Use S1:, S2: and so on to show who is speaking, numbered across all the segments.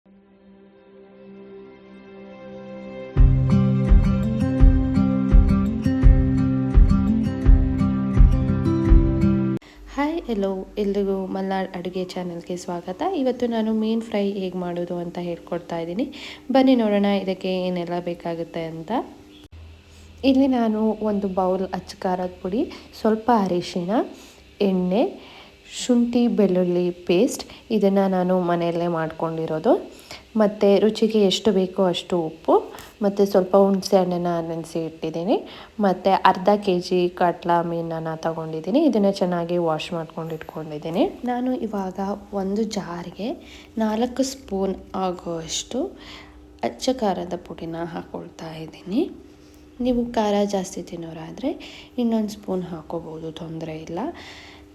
S1: Hi ಎಲ್ಲೋ ಎಲ್ರಿಗೂ ಮಲ್ನಾಡ್ ಅಡುಗೆ ಚಾನಲ್ಗೆ ಸ್ವಾಗತ. ಇವತ್ತು ನಾನು ಮೀನು ಫ್ರೈ ಹೇಗೆ ಮಾಡೋದು ಅಂತ ಹೇಳ್ಕೊಡ್ತಾ ಇದ್ದೀನಿ. ಬನ್ನಿ ನೋಡೋಣ ಇದಕ್ಕೆ ಏನೆಲ್ಲ ಬೇಕಾಗುತ್ತೆ ಅಂತ. ಇಲ್ಲಿ ನಾನು ಒಂದು ಬೌಲ್ ಅಚ್ಚ ಖಾರದ ಪುಡಿ, ಸ್ವಲ್ಪ ಅರಿಶಿಣ, ಎಣ್ಣೆ, ಶುಂಠಿ ಬೆಳ್ಳುಳ್ಳಿ ಪೇಸ್ಟ್, ಇದನ್ನು ನಾನು ಮನೆಯಲ್ಲೇ ಮಾಡ್ಕೊಂಡಿರೋದು, ಮತ್ತು ರುಚಿಗೆ ಎಷ್ಟು ಬೇಕೋ ಅಷ್ಟು ಉಪ್ಪು, ಮತ್ತು ಸ್ವಲ್ಪ ಹುಣಸೆ ಹಣ್ಣನ್ನು ನೆನೆಸಿ ಇಟ್ಟಿದ್ದೀನಿ, ಮತ್ತು ಅರ್ಧ kg ಕಟ್ಲಾ ಮೀನನ್ನು ತಗೊಂಡಿದ್ದೀನಿ. ಇದನ್ನು ಚೆನ್ನಾಗಿ ವಾಶ್ ಮಾಡ್ಕೊಂಡು ಇಟ್ಕೊಂಡಿದ್ದೀನಿ. ನಾನು ಇವಾಗ ಒಂದು ಜಾರಿಗೆ 4 ಸ್ಪೂನ್ ಆಗುವಷ್ಟು ಅಚ್ಚ ಖಾರದ ಪುಡಿನ ಹಾಕ್ಕೊಳ್ತಾ ಇದ್ದೀನಿ. ನೀವು ಖಾರ ಜಾಸ್ತಿ ತಿನ್ನೋರಾದರೆ ಇನ್ನೊಂದು ಸ್ಪೂನ್ ಹಾಕೋಬೋದು, ತೊಂದರೆ ಇಲ್ಲ.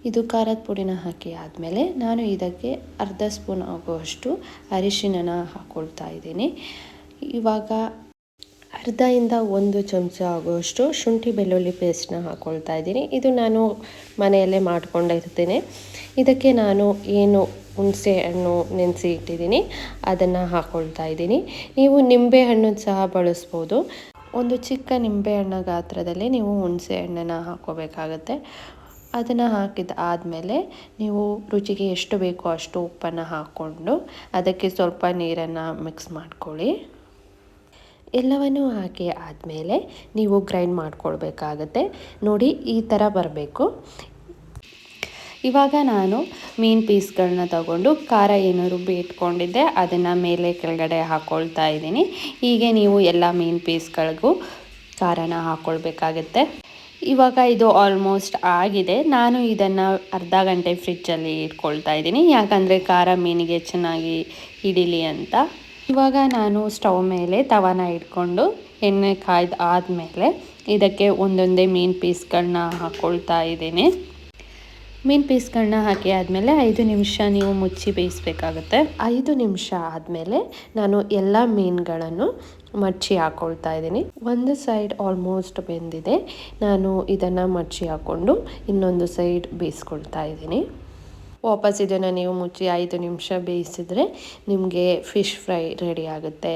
S1: ಇದು ಖಾರದ ಪುಡಿನ ಹಾಕಿ ಆದಮೇಲೆ ನಾನು ಇದಕ್ಕೆ ಅರ್ಧ ಸ್ಪೂನ್ ಆಗುವಷ್ಟು ಅರಿಶಿಣನ ಹಾಕ್ಕೊಳ್ತಾ ಇದ್ದೀನಿ. ಇವಾಗ ಅರ್ಧದಿಂದ 1 ಚಮಚ ಆಗುವಷ್ಟು ಶುಂಠಿ ಬೆಳ್ಳುಳ್ಳಿ ಪೇಸ್ಟ್ನ ಹಾಕ್ಕೊಳ್ತಾ ಇದ್ದೀನಿ. ಇದು ನಾನು ಮನೆಯಲ್ಲೇ ಮಾಡ್ಕೊಂಡಿರ್ತೀನಿ. ಇದಕ್ಕೆ ನಾನು ಏನು ಹುಣಸೆ ಹಣ್ಣು ನೆನೆಸಿ ಇಟ್ಟಿದ್ದೀನಿ ಅದನ್ನು ಹಾಕ್ಕೊಳ್ತಾ ಇದ್ದೀನಿ. ನೀವು ನಿಂಬೆ ಹಣ್ಣು ಸಹ ಬಳಸ್ಬೋದು. ಒಂದು ಚಿಕ್ಕ ನಿಂಬೆಹಣ್ಣ ಗಾತ್ರದಲ್ಲಿ ನೀವು ಹುಣಸೆ ಹಣ್ಣನ್ನು ಹಾಕ್ಕೋಬೇಕಾಗತ್ತೆ. ಅದನ್ನು ಹಾಕಿದ ಆದಮೇಲೆ ನೀವು ರುಚಿಗೆ ಎಷ್ಟು ಬೇಕೋ ಅಷ್ಟು ಉಪ್ಪನ್ನು ಹಾಕ್ಕೊಂಡು ಅದಕ್ಕೆ ಸ್ವಲ್ಪ ನೀರನ್ನು ಮಿಕ್ಸ್ ಮಾಡ್ಕೊಳ್ಳಿ. ಎಲ್ಲವನ್ನೂ ಹಾಕಿ ಆದಮೇಲೆ ನೀವು ಗ್ರೈಂಡ್ ಮಾಡ್ಕೊಳ್ಬೇಕಾಗತ್ತೆ. ನೋಡಿ, ಈ ಥರ ಬರಬೇಕು. ಇವಾಗ ನಾನು ಮೀನು ಪೀಸ್ಗಳನ್ನ ತಗೊಂಡು ಖಾರ ಏನು ರುಬ್ಬಿ ಇಟ್ಕೊಂಡಿದ್ದೆ ಅದನ್ನು ಮೇಲೆ ಕೆಳಗಡೆ ಹಾಕ್ಕೊಳ್ತಾ ಇದ್ದೀನಿ. ಹೀಗೆ ನೀವು ಎಲ್ಲ ಮೀನು ಪೀಸ್ಗಳಿಗೂ ಖಾರನ ಹಾಕ್ಕೊಳ್ಬೇಕಾಗತ್ತೆ. ಇವಾಗ ಇದು ಆಲ್ಮೋಸ್ಟ್ ಆಗಿದೆ. ನಾನು ಇದನ್ನು ಅರ್ಧ ಗಂಟೆ ಫ್ರಿಜ್ಜಲ್ಲಿ ಇಟ್ಕೊಳ್ತಾ ಇದ್ದೀನಿ, ಯಾಕಂದರೆ ಖಾರ ಮೀನಿಗೆ ಚೆನ್ನಾಗಿ ಹಿಡೀಲಿ ಅಂತ. ಇವಾಗ ನಾನು ಸ್ಟವ್ ಮೇಲೆ ತವಾನ ಇಟ್ಕೊಂಡು ಎಣ್ಣೆ ಕಾಯ್ದು ಆದಮೇಲೆ ಇದಕ್ಕೆ ಒಂದೊಂದೇ ಮೀನು ಪೀಸ್ಗಳನ್ನ ಹಾಕ್ಕೊಳ್ತಾ ಇದ್ದೀನಿ. ಮೀನು ಪೀಸ್ಗಳನ್ನ ಹಾಕಿ ಆದಮೇಲೆ 5 ನಿಮಿಷ ನೀವು ಮುಚ್ಚಿ ಬೇಯಿಸಬೇಕಾಗುತ್ತೆ. 5 ನಿಮಿಷ ಆದಮೇಲೆ ನಾನು ಎಲ್ಲ ಮೀನುಗಳನ್ನು ಮಡ್ಚಿ ಹಾಕ್ಕೊಳ್ತಾ ಇದ್ದೀನಿ. ಒಂದು ಸೈಡ್ ಆಲ್ಮೋಸ್ಟ್ ಬೆಂದಿದೆ. ನಾನು ಇದನ್ನು ಮಡ್ಚಿ ಹಾಕ್ಕೊಂಡು ಇನ್ನೊಂದು ಸೈಡ್ ಬೇಯಿಸ್ಕೊಳ್ತಾ ಇದ್ದೀನಿ. ವಾಪಸ್ ಇದನ್ನು ನೀವು ಮುಚ್ಚಿ 5 ನಿಮಿಷ ಬೇಯಿಸಿದ್ರೆ ನಿಮಗೆ ಫಿಶ್ ಫ್ರೈ ರೆಡಿ ಆಗುತ್ತೆ.